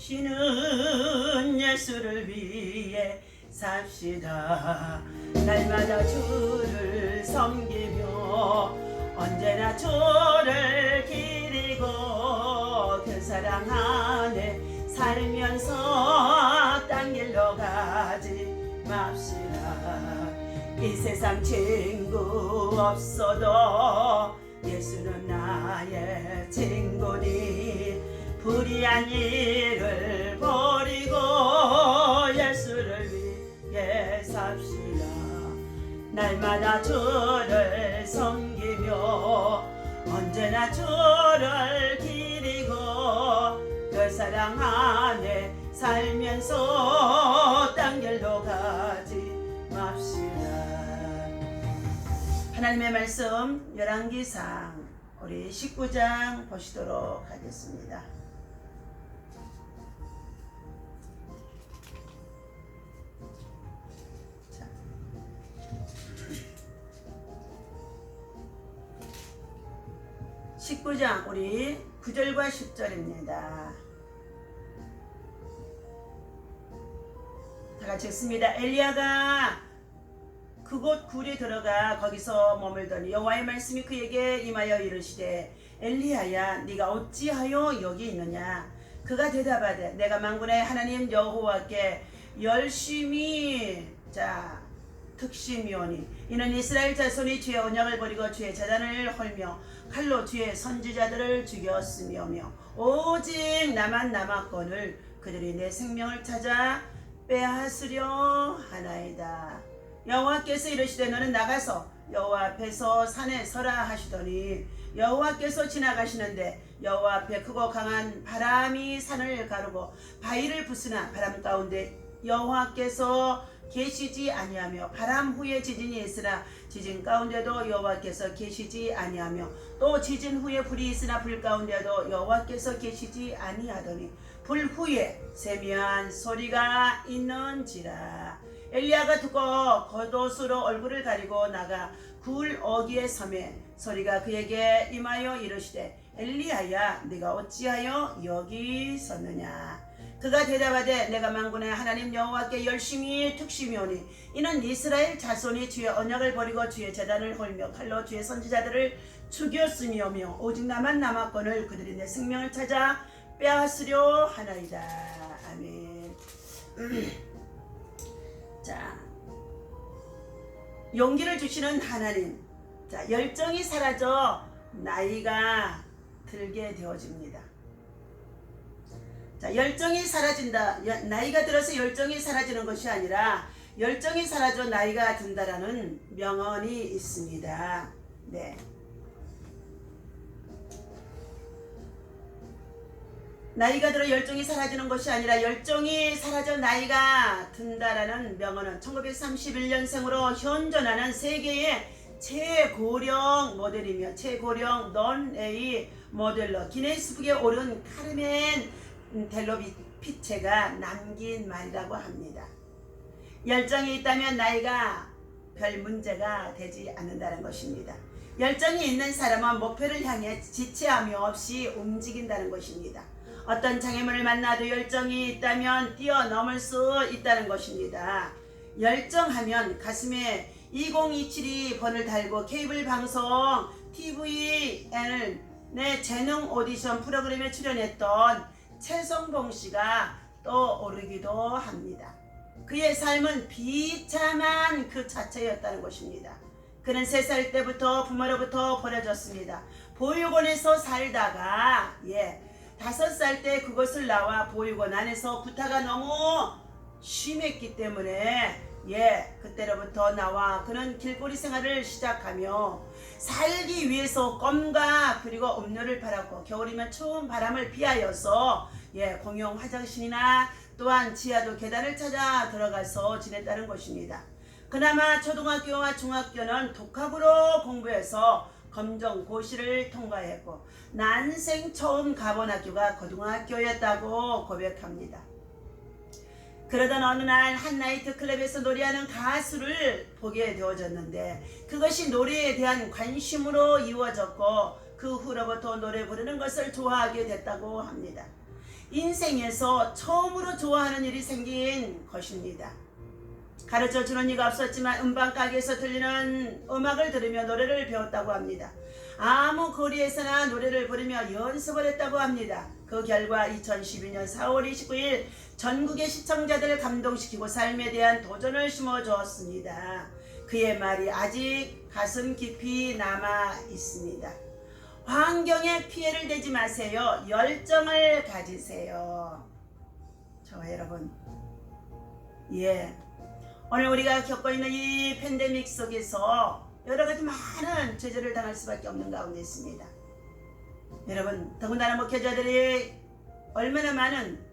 되시는 예수를 위해 삽시다. 날마다 주를 섬기며 언제나 주를 기리고 그 사랑 안에 살면서 딴 길로 가지 맙시다. 이 세상 친구 없어도 예수는 나의 친구니 불의한 일을 버리고 예수를 위해 삽시다. 날마다 주를 섬기며 언제나 주를 기리고 그 사랑 안에 살면서 딴 길로 가지 맙시다. 하나님의 말씀 열왕기상 우리 19장 보시도록 하겠습니다. 자. 19장 우리 9절과 10절입니다. 다 같이 읽습니다. 엘리야가 그곳 굴에 들어가 거기서 머물더니 여호와의 말씀이 그에게 임하여 이르시되 엘리야야 네가 어찌하여 여기 있느냐. 그가 대답하되 내가 만군의 하나님 여호와께 열심히 특심이오니 이는 이스라엘 자손이 주의 언약을 버리고 주의 제단을 헐며 칼로 주의 선지자들을 죽였으며며 오직 나만 남았거늘 그들이 내 생명을 찾아 빼앗으려 하나이다. 여호와께서 이르시되 너는 나가서 여호와 앞에서 산에 서라 하시더니 여호와께서 지나가시는데 여호와 앞에 크고 강한 바람이 산을 가르고 바위를 부수나 바람 가운데 여호와께서 계시지 아니하며 바람 후에 지진이 있으나 지진 가운데도 여호와께서 계시지 아니하며 또 지진 후에 불이 있으나 불 가운데도 여호와께서 계시지 아니하더니 불 후에 세미한 소리가 있는지라. 엘리야가 듣고 겉옷으로 얼굴을 가리고 나가 굴 어귀에 서매 소리가 그에게 임하여 이르시되 엘리야야 네가 어찌하여 여기 섰느냐. 그가 대답하되 내가 만군의 하나님 여호와께 열심히 특심이오니 이는 이스라엘 자손이 주의 언약을 버리고 주의 제단을 헐며 칼로 주의 선지자들을 죽였으며며 오직 나만 남았거늘 그들이 내 생명을 찾아 빼앗으려 하나이다. 아멘. 자, 용기를 주시는 하나님. 자, 열정이 사라져 나이가 들게 되어집니다. 자, 열정이 사라진다. 나이가 들어서 열정이 사라지는 것이 아니라 열정이 사라져 나이가 든다라는 명언이 있습니다. 네. 나이가 들어 열정이 사라지는 것이 아니라 열정이 사라져 나이가 든다라는 명언은 1931년생으로 현존하는 세계의 최고령 모델이며 최고령 넌-A 모델로 기네스북에 오른 카르멘 델로피체가 남긴 말이라고 합니다. 열정이 있다면 나이가 별 문제가 되지 않는다는 것입니다. 열정이 있는 사람은 목표를 향해 지체함이 없이 움직인다는 것입니다. 어떤 장애물을 만나도 열정이 있다면 뛰어넘을 수 있다는 것입니다. 열정하면 가슴에 2027번을 달고 케이블 방송 TVN을 내 재능 오디션 프로그램에 출연했던 최성봉 씨가 떠오르기도 합니다. 그의 삶은 비참한 그 자체였다는 것입니다. 그는 3살 때부터 부모로부터 버려졌습니다. 보육원에서 살다가 5살 때 그것을 나와 보육원 안에서 구타가 너무 심했기 때문에 그때로부터 나와 그는 길거리 생활을 시작하며 살기 위해서 껌과 그리고 음료를 팔았고 겨울이면 추운 바람을 피하여서 공용 화장실이나 또한 지하도 계단을 찾아 들어가서 지냈다는 것입니다. 그나마 초등학교와 중학교는 독학으로 공부해서 검정고시를 통과했고 난생 처음 가본 학교가 고등학교였다고 고백합니다. 그러던 어느 날 한 나이트클럽에서 노래하는 가수를 보게 되어졌는데 그것이 노래에 대한 관심으로 이루어졌고 그 후로부터 노래 부르는 것을 좋아하게 됐다고 합니다. 인생에서 처음으로 좋아하는 일이 생긴 것입니다. 가르쳐 주는 이가 없었지만 음반 가게에서 들리는 음악을 들으며 노래를 배웠다고 합니다. 아무 거리에서나 노래를 부르며 연습을 했다고 합니다. 그 결과 2012년 4월 29일 전국의 시청자들을 감동시키고 삶에 대한 도전을 심어주었습니다. 그의 말이 아직 가슴 깊이 남아 있습니다. 환경에 피해를 대지 마세요. 열정을 가지세요. 저와 여러분, 오늘 우리가 겪고 있는 이 팬데믹 속에서 여러 가지 많은 제재를 당할 수밖에 없는 가운데 있습니다. 여러분, 더군다나 목회자들이 얼마나 많은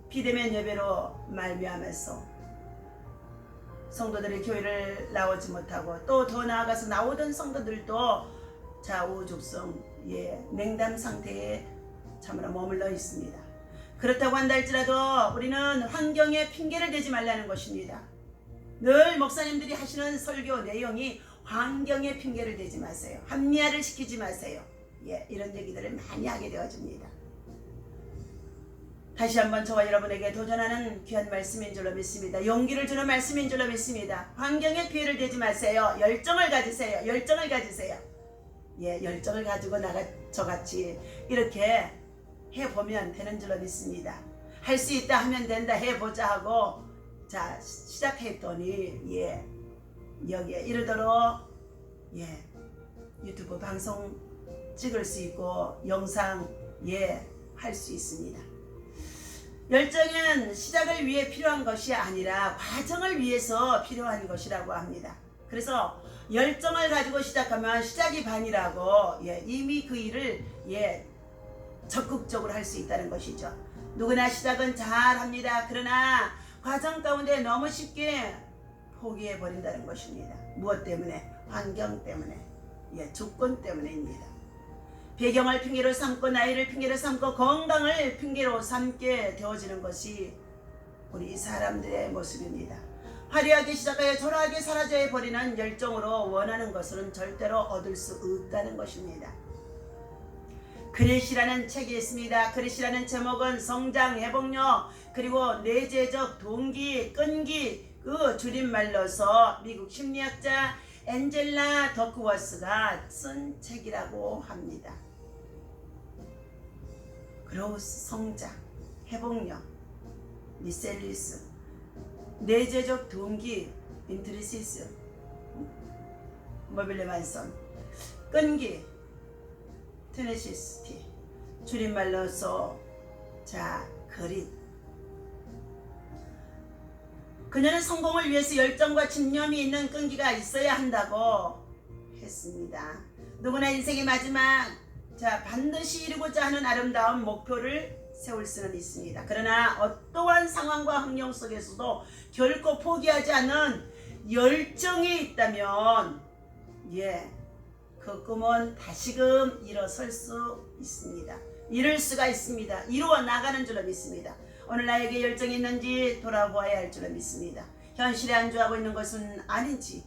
비대면 예배로 말미암아서 성도들이 교회를 나오지 못하고 또 더 나아가서 나오던 성도들도 우죽성 냉담 상태에 참으로 머물러 있습니다. 그렇다고 한다 할지라도 우리는 환경에 핑계를 대지 말라는 것입니다. 늘 목사님들이 하시는 설교 내용이 환경에 핑계를 대지 마세요. 합리화를 시키지 마세요. 이런 얘기들을 많이 하게 되어집니다. 다시 한번 저와 여러분에게 도전하는 귀한 말씀인 줄로 믿습니다. 용기를 주는 말씀인 줄로 믿습니다. 환경에 피해를 대지 마세요. 열정을 가지세요. 열정을 가지세요. 열정을 가지고 저같이 이렇게 해보면 되는 줄로 믿습니다. 할 수 있다 하면 된다 해보자 하고 시작했더니 여기에 이르도록 유튜브 방송 찍을 수 있고 영상 할 수 있습니다. 열정은 시작을 위해 필요한 것이 아니라 과정을 위해서 필요한 것이라고 합니다. 그래서 열정을 가지고 시작하면 시작이 반이라고 이미 그 일을 적극적으로 할 수 있다는 것이죠. 누구나 시작은 잘합니다. 그러나 과정 가운데 너무 쉽게 포기해버린다는 것입니다. 무엇 때문에? 환경 때문에, 조건 때문입니다. 배경을 핑계로 삼고 나이를 핑계로 삼고 건강을 핑계로 삼게 되어지는 것이 우리 사람들의 모습입니다. 화려하게 시작하여 초라하게 사라져 버리는 열정으로 원하는 것은 절대로 얻을 수 없다는 것입니다. 그릿이라는 책이 있습니다. 그릿이라는 제목은 성장, 회복력, 그리고 내재적 동기, 끈기, 그 줄임말로서 미국 심리학자 엔젤라 더크워스가 쓴 책이라고 합니다. 그로스, 성장, 회복력, 미셀리스, 내재적 동기, 인트리시스, 모빌레만선, 끈기, 테네시스티, 줄임말로서 그릿. 그녀는 성공을 위해서 열정과 집념이 있는 끈기가 있어야 한다고 했습니다. 누구나 인생의 마지막 반드시 이루고자 하는 아름다운 목표를 세울 수는 있습니다. 그러나 어떠한 상황과 환경 속에서도 결코 포기하지 않는 열정이 있다면 그 꿈은 다시금 일어설 수 있습니다. 이룰 수가 있습니다. 이루어 나가는 줄로 믿습니다. 오늘 나에게 열정이 있는지 돌아보아야 할 줄로 믿습니다. 현실에 안주하고 있는 것은 아닌지,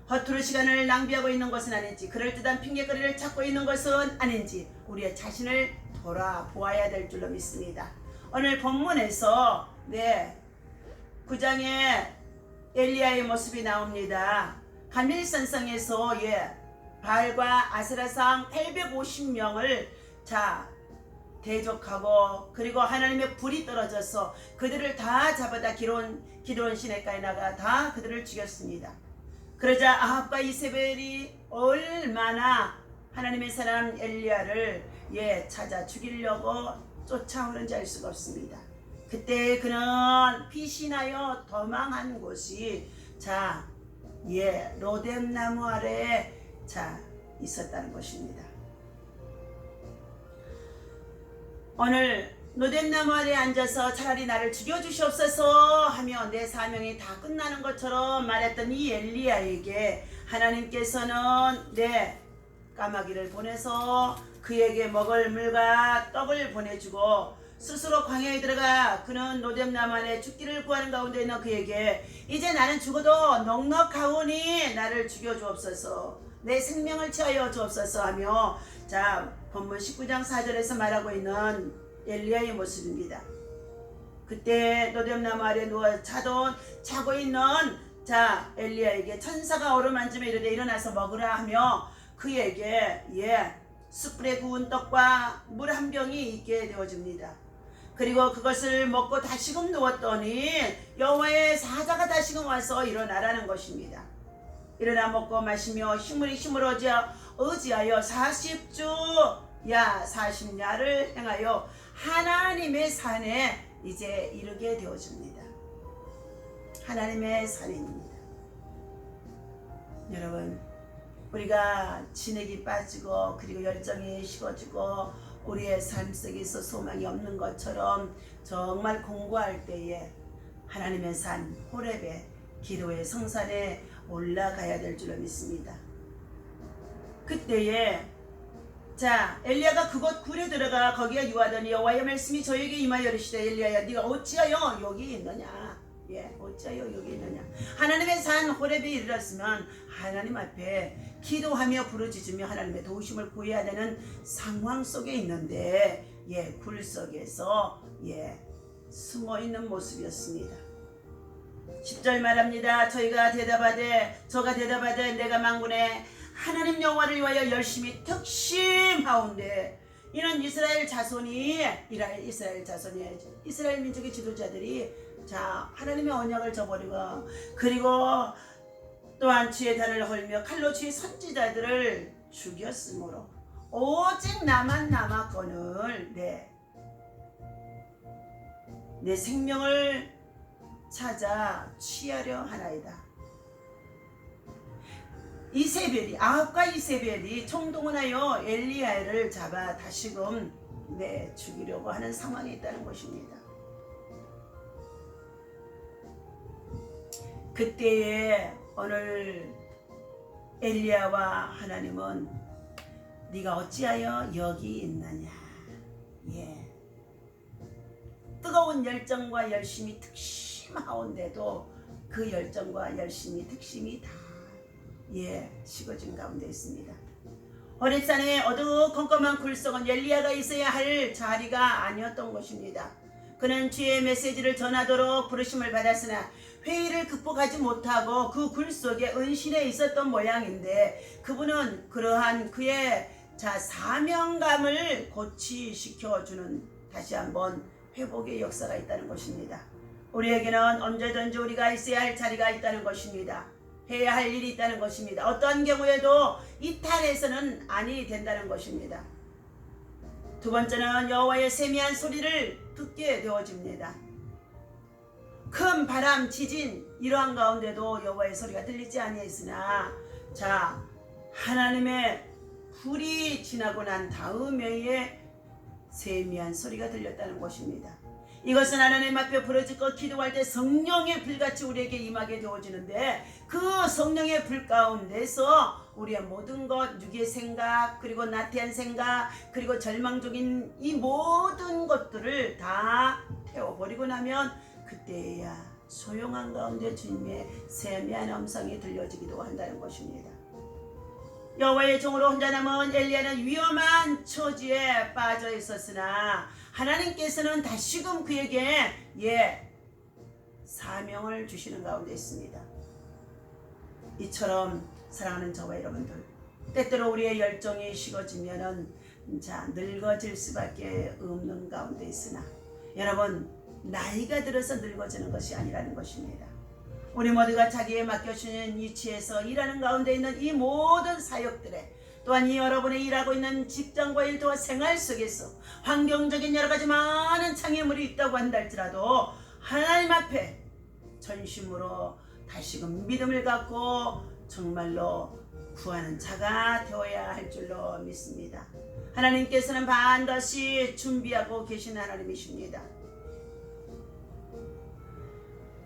허투루 시간을 낭비하고 있는 것은 아닌지, 그럴듯한 핑계거리를 찾고 있는 것은 아닌지 우리의 자신을 돌아보아야 될 줄로 믿습니다. 오늘 본문에서 9장에 엘리야의 모습이 나옵니다. 갈멜산성에서 바알과 아세라상 850명을 대적하고 그리고 하나님의 불이 떨어져서 그들을 다 잡아다 기드온 시내가에 나가 다 그들을 죽였습니다. 그러자 아합과 이세벨이 얼마나 하나님의 사람 엘리야를 찾아 죽이려고 쫓아오는지 알 수가 없습니다. 그때 그는 피신하여 도망한 곳이 로뎀 나무 아래에 있었다는 것입니다. 오늘 로뎀 나무 아래에 앉아서 차라리 나를 죽여주시옵소서 하며 내 사명이 다 끝나는 것처럼 말했던 이 엘리야에게 하나님께서는 까마귀를 보내서 그에게 먹을 물과 떡을 보내주고 스스로 광야에 들어가 그는 로뎀 나무 아래 죽기를 구하는 가운데 있는 그에게 이제 나는 죽어도 넉넉하오니 나를 죽여주옵소서, 내 생명을 취하여 주옵소서 하며 본문 19장 4절에서 말하고 있는 엘리야의 모습입니다. 그때 노뎀나무 아래 누워 자고 있는 엘리야에게 천사가 어루만지며 이르되 일어나서 먹으라 하며 그에게 숯불에 구운 떡과 물 한 병이 있게 되어집니다. 그리고 그것을 먹고 다시금 누웠더니 여호와의 사자가 다시금 와서 일어나라는 것입니다. 일어나 먹고 마시며 힘을 의지하여 40야를 행하여 하나님의 산에 이제 이르게 되어집니다. 하나님의 산입니다. 여러분, 우리가 진액이 빠지고 그리고 열정이 식어지고 우리의 삶 속에서 소망이 없는 것처럼 정말 공고할 때에 하나님의 산 호렙의 기도의 성산에 올라가야 될 줄로 믿습니다. 그때에 엘리야가 그곳 굴에 들어가 거기에 유하더니 여호와의 말씀이 저에게 임하여 이르시되 엘리야야 네가 어찌하여 여기 있느냐. 어찌하여 여기 있느냐. 하나님의 산 호렙에 이르렀으면 하나님 앞에 기도하며 부르짖으며 하나님의 도우심을 구해야 되는 상황 속에 있는데 굴 속에서 숨어 있는 모습이었습니다. 10절 말합니다. 저가 대답하되 내가 만군의 하나님 여호와를 위하여 열심히 특심하온데 이는 이스라엘 민족의 지도자들이 하나님의 언약을 저버리고 그리고 또한 주의 단을 헐며 칼로 주의 선지자들을 죽였으므로 오직 나만 남았거늘 내 생명을 찾아 취하려 하나이다. 아합과 이세벨이 총동원하여 엘리야를 잡아 다시금 죽이려고 하는 상황에 있다는 것입니다. 그때에 오늘 엘리야와 하나님은 네가 어찌하여 여기 있느냐. 뜨거운 열정과 열심이 특심하온데도 그 열정과 열심이 특심이 다 식어진 가운데 있습니다. 호렙산의 어두컴컴한 굴속은 엘리야가 있어야 할 자리가 아니었던 것입니다. 그는 주의 메시지를 전하도록 부르심을 받았으나 회의를 극복하지 못하고 그 굴 속에 은신해 있었던 모양인데 그분은 그러한 그의 사명감을 고취시켜주는 다시 한번 회복의 역사가 있다는 것입니다. 우리에게는 언제든지 우리가 있어야 할 자리가 있다는 것입니다. 해야 할 일이 있다는 것입니다. 어떠한 경우에도 이탈해서는 아니 된다는 것입니다. 두 번째는 여호와의 세미한 소리를 듣게 되어집니다. 큰 바람, 지진 이러한 가운데도 여호와의 소리가 들리지 아니했으나 하나님의 불이 지나고 난 다음에 세미한 소리가 들렸다는 것입니다. 이것은 하나님 앞에 부르짖고 기도할 때 성령의 불같이 우리에게 임하게 되어지는데 그 성령의 불 가운데서 우리의 모든 것, 육의 생각, 그리고 나태한 생각, 그리고 절망 중인 이 모든 것들을 다 태워버리고 나면 그때야 소용한 가운데 주님의 세미한 음성이 들려지기도 한다는 것입니다. 여호와의 종으로 혼자 남은 엘리야는 위험한 처지에 빠져 있었으나 하나님께서는 다시금 그에게 사명을 주시는 가운데 있습니다. 이처럼 사랑하는 저와 여러분들, 때때로 우리의 열정이 식어지면은 늙어질 수밖에 없는 가운데 있으나 여러분, 나이가 들어서 늙어지는 것이 아니라는 것입니다. 우리 모두가 자기에 맡겨주는 위치에서 일하는 가운데 있는 이 모든 사역들에 또한 이 여러분이 일하고 있는 직장과 일터와 생활 속에서 환경적인 여러 가지 많은 장애물이 있다고 한다 할지라도 하나님 앞에 전심으로 다시금 믿음을 갖고 정말로 구하는 자가 되어야 할 줄로 믿습니다. 하나님께서는 반드시 준비하고 계신 하나님이십니다.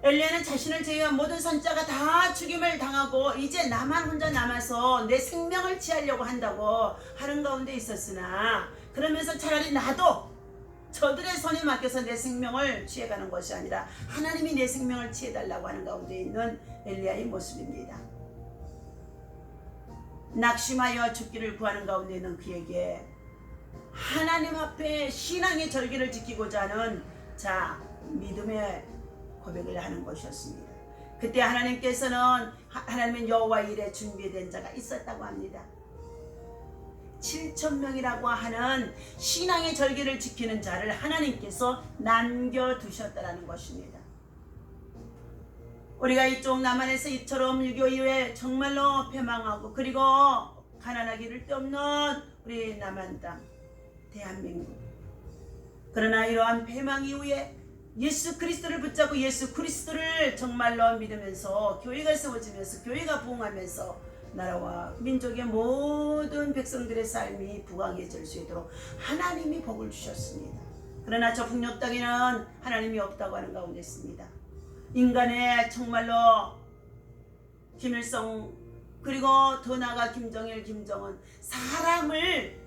엘리야는 자신을 제외한 모든 선자가 다 죽임을 당하고 이제 나만 혼자 남아서 내 생명을 취하려고 한다고 하는 가운데 있었으나 그러면서 차라리 나도 저들의 손에 맡겨서 내 생명을 취해가는 것이 아니라 하나님이 내 생명을 취해달라고 하는 가운데 있는 엘리야의 모습입니다. 낙심하여 죽기를 구하는 가운데 있는 그에게 하나님 앞에 신앙의 절기를 지키고자 하는 믿음의 고백을 하는 것이었습니다. 그때 하나님께서는 하나님은 여호와 일에 준비된 자가 있었다고 합니다. 7,000명이라고 하는 신앙의 절기를 지키는 자를 하나님께서 남겨두셨다는 것입니다. 우리가 이쪽 남한에서 이처럼 6.25 이후에 정말로 패망하고 그리고 가난하기를 데 없는 우리 남한 땅 대한민국, 그러나 이러한 패망 이후에 예수 그리스도를 붙잡고 예수 그리스도를 정말로 믿으면서 교회가 세워지면서 교회가 부흥하면서 나라와 민족의 모든 백성들의 삶이 부강해질 수 있도록 하나님이 복을 주셨습니다. 그러나 저 북녘 땅에는 하나님이 없다고 하는 가운데 있습니다. 인간의 정말로 김일성 그리고 더 나아가 김정일, 김정은 사람을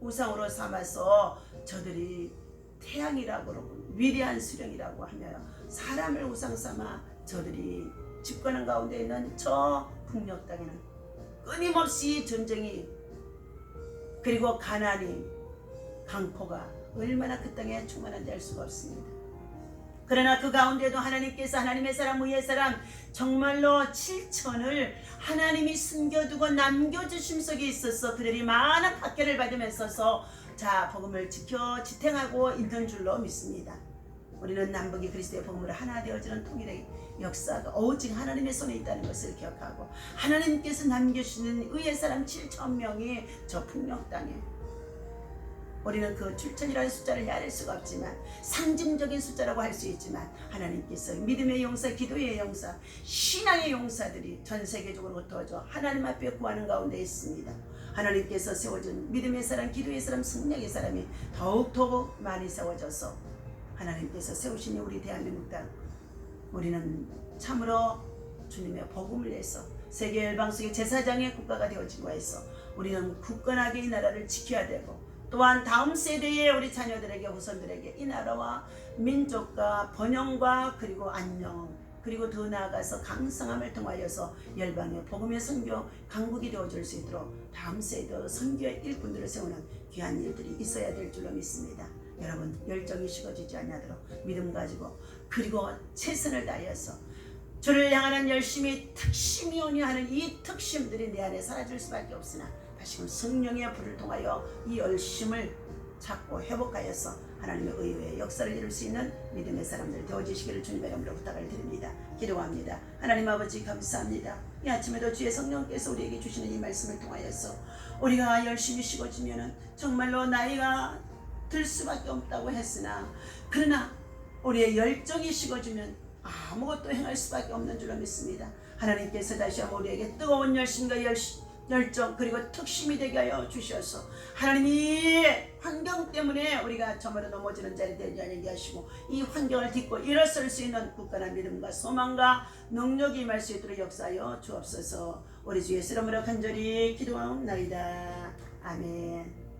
우상으로 삼아서 저들이 태양이라고 그러고 위대한 수령이라고 하며 사람을 우상 삼아 저들이 집권한 가운데 있는 저 북녘 땅에는 끊임없이 전쟁이 그리고 가난이 강포가 얼마나 그 땅에 충만한지 알 수가 없습니다. 그러나 그 가운데도 하나님께서 하나님의 사람 의의 사람 정말로 7천을 하나님이 숨겨두고 남겨주심 속에 있어서 그들이 많은 박해를 받으면서 복음을 지켜 지탱하고 있는 줄로 믿습니다. 우리는 남북이 그리스도의 복음으로 하나 되어지는 통일의 역사가 오직 하나님의 손에 있다는 것을 기억하고 하나님께서 남겨주시는 의의 사람 7,000명이 저 북녘 땅에 우리는 그 7,000이라는 숫자를 헤아릴 수가 없지만 상징적인 숫자라고 할 수 있지만 하나님께서 믿음의 용사, 기도의 용사, 신앙의 용사들이 전 세계적으로 흩어져 하나님 앞에 구하는 가운데 있습니다. 하나님께서 세워준 믿음의 사람, 기도의 사람, 성령의 사람이 더욱 많이 세워져서 하나님께서 세우신 우리 대한민국 땅 우리는 참으로 주님의 복음을 위해서 세계 열방속의 제사장의 국가가 되어지고 해서 우리는 굳건하게 이 나라를 지켜야 되고 또한 다음 세대의 우리 자녀들에게 후손들에게 이 나라와 민족과 번영과 그리고 안녕 그리고 더 나아가서 강성함을 통하여서 열방의 복음의 선교 강국이 되어줄 수 있도록 다음 세대 선교의 일꾼들을 세우는 귀한 일들이 있어야 될 줄로 믿습니다. 여러분 열정이 식어지지 않도록 믿음 가지고 그리고 최선을 다하여서 주를 향하는 열심히 특심이 온유하는 이 특심들이 내 안에 사라질 수밖에 없으나 다시금 성령의 불을 통하여 이 열심을 찾고 회복하여서 하나님의 의외의 역사를 이룰 수 있는 믿음의 사람들 되어지시기를 주님의 이름으로 부탁을 드립니다. 기도합니다. 하나님 아버지 감사합니다. 이 아침에도 주의 성령께서 우리에게 주시는 이 말씀을 통하여서 우리가 열심히 식어지면 정말로 나이가 들 수밖에 없다고 했으나 그러나 우리의 열정이 식어지면 아무것도 행할 수밖에 없는 줄로 믿습니다. 하나님께서 다시 한번 우리에게 뜨거운 열심과 열정 그리고 특심이 되게 하여 주셔서 하나님이 환경 때문에 우리가 저마다 넘어지는 자리 되지 않게 하시고 이 환경을 딛고 일어설 수 있는 굳건한 믿음과 소망과 능력이 임할 수 있도록 역사하여 주옵소서. 우리 주 예수 이름으로 간절히 기도하옵나이다. 아멘.